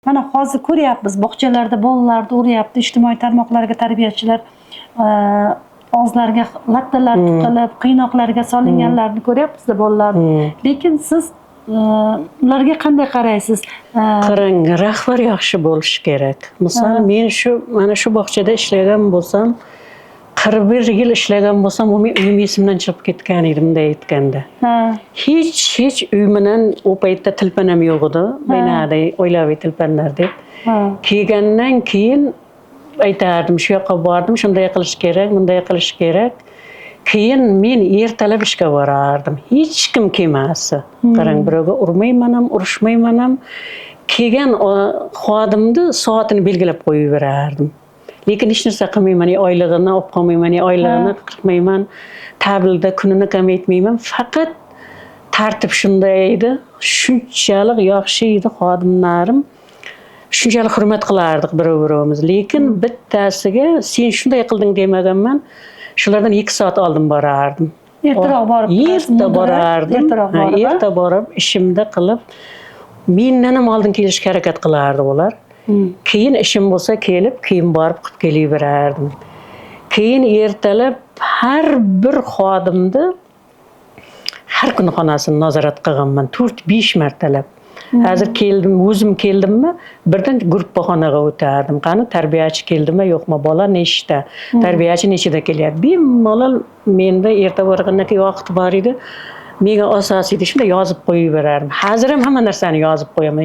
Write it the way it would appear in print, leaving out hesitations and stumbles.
Mana hozir ko'ryapmiz, bog'chalarda bolalarni uryapti, ijtimoiy tarmoqlarga tarbiyachilar og'izlariga lattalar tiqilib, qiynoqlarga solinganlarni ko'ryapmiz-da bolalarni. Lekin siz ularga qanday qaraysiz? Qarang, rahbar yaxshi bo'lishi kerak. Misol, men mana shu bog'chada ishlagan bo'lsam, 41 yil ishlagan bo'lsam, uyim esimdan chiqib ketgan edim bunday aytganda. Hech uy bilan u paytda tilpanam yo'q edi. Baynaday oilaviy tilpanlar deb. Kelgandan keyin aytardim, shu yoqqa bordim, shunday qilish kerak, bunday qilish kerak. Keyin men ertalab ishga borardim. Hech kim kelmasa. Qarang, birovga urmayman ham, urushmayman ham. Kelgan xodimni soatini belgilab qo'yib berardim. Lekin hech narsa qilmayman, oylig'ini olib qolmayman, oylig'ini qilmayman, tabilda kunini kamaytmayman. Faqat tartib shunday edi. Shunchalik yaxshi edi xodimlarim. Shunchalik hurmat qilardik birov-birimiz. Lekin bittasiga sen shunday qilding demaganman. Shulardan 2 soat oldin borardim. Ertaroq borib, erta borib, ishimni qilib, mendan ham oldin kelishga harakat qilardi ular. Keyin ishim bo'lsa kelib, keyin borib qilib kelaverardim. Keyin ertalab har bir xodimni har kuni xonasini nazorat qilganman 4-5 martalab. Hozir keldim, o'zim keldimmi, birdan guruh xonaga o'tardim. Qani tarbiyachi keldimi, yo'qmi, bola nechta, tarbiyachi nechida kelyapti. Bemalol menda erta borgandan keyin vaqt bor edi. Menga asosiy shunday yozib qo'yib berardim. Hozir ham hamma narsani yozib qo'yaman.